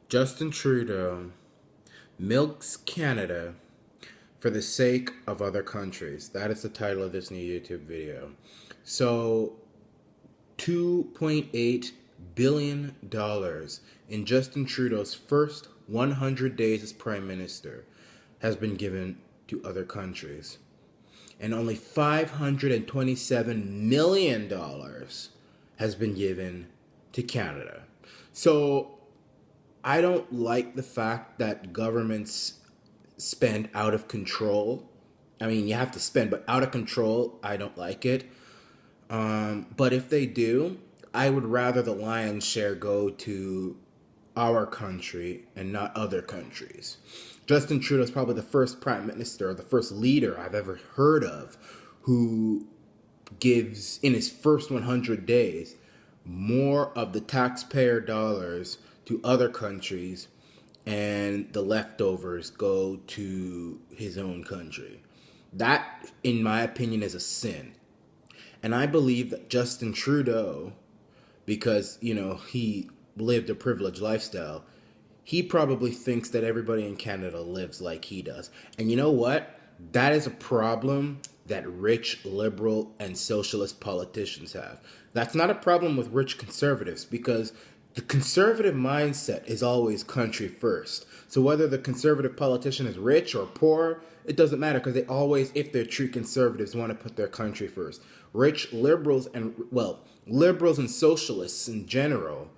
Justin Trudeau milks Canada for the sake of other countries. That is the title of this new YouTube video. So, $2.8 billion in Justin Trudeau's first 100 days as Prime Minister has been given to other countries. And only $527 million has been given to Canada. So, I don't like the fact that governments spend out of control. I mean, you have to spend, but out of control, I don't like it. But if they do, I would rather the lion's share go to our country and not other countries. Justin Trudeau is probably the first prime minister, or the first leader I've ever heard of who gives, in his first 100 days, more of the taxpayer dollars to other countries, and the leftovers go to his own country. That, in my opinion, is a sin. And I believe that Justin Trudeau, because, he lived a privileged lifestyle, he probably thinks that everybody in Canada lives like he does. And you know what? That is a problem that rich, liberal, and socialist politicians have. That's not a problem with rich conservatives, because the conservative mindset is always country first. So whether the conservative politician is rich or poor, it doesn't matter, because they always, if they're true conservatives, want to put their country first. Rich liberals and socialists in general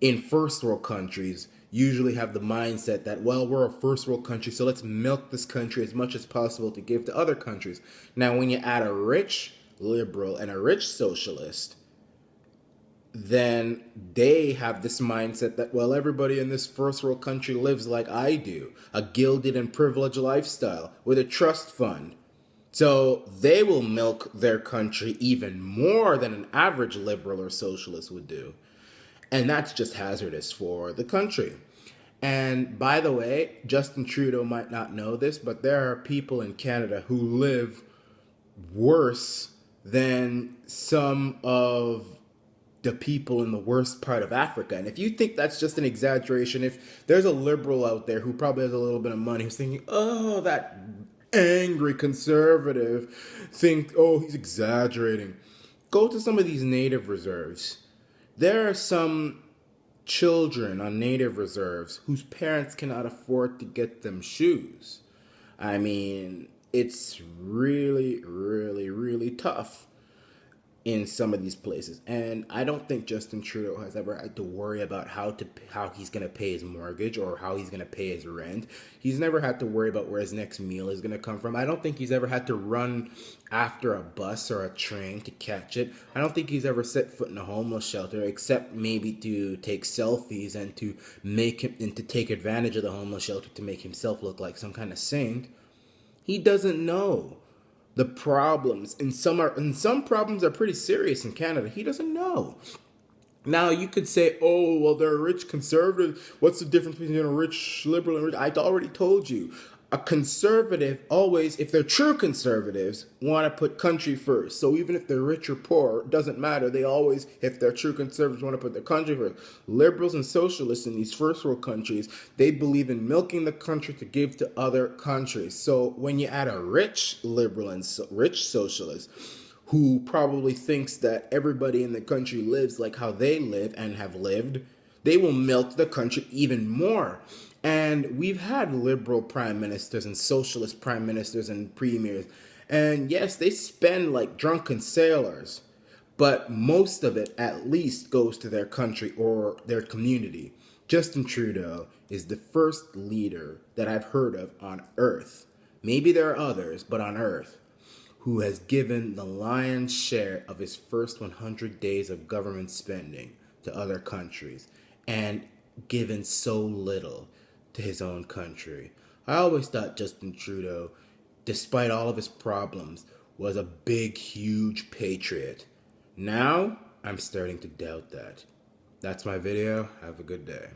in first world countries usually have the mindset that, we're a first world country, so let's milk this country as much as possible to give to other countries. Now, when you add a rich liberal and a rich socialist, then they have this mindset that, everybody in this first world country lives like I do, a gilded and privileged lifestyle with a trust fund. So they will milk their country even more than an average liberal or socialist would do. And that's just hazardous for the country. And by the way, Justin Trudeau might not know this, but there are people in Canada who live worse than some of the people in the worst part of Africa. And if you think that's just an exaggeration, if there's a liberal out there who probably has a little bit of money who's thinking, that angry conservative he's exaggerating, go to some of these native reserves. There are some children on native reserves whose parents cannot afford to get them shoes. I mean, it's really, really, really tough in some of these places. And I don't think Justin Trudeau has ever had to worry about how he's going to pay his mortgage or how he's going to pay his rent. He's never had to worry about where his next meal is going to come from. I don't think he's ever had to run after a bus or a train to catch it. I don't think he's ever set foot in a homeless shelter, except maybe to take selfies and to take advantage of the homeless shelter to make himself look like some kind of saint. He doesn't know the problems, and some problems are pretty serious in Canada. He doesn't know. Now, you could say, they're a rich conservative. What's the difference between a rich liberal and rich? I already told you. A conservative always, if they're true conservatives, want to put country first. So even if they're rich or poor, it doesn't matter. They always, if they're true conservatives, want to put their country first. Liberals and socialists in these first world countries, they believe in milking the country to give to other countries. So when you add a rich liberal and rich socialist, who probably thinks that everybody in the country lives like how they live and have lived, they will milk the country even more. And we've had liberal prime ministers and socialist prime ministers and premiers. And yes, they spend like drunken sailors, but most of it at least goes to their country or their community. Justin Trudeau is the first leader that I've heard of on Earth, maybe there are others, but on Earth, who has given the lion's share of his first 100 days of government spending to other countries and given so little to his own country. I always thought Justin Trudeau, despite all of his problems, was a big, huge patriot. Now, I'm starting to doubt that. That's my video. Have a good day.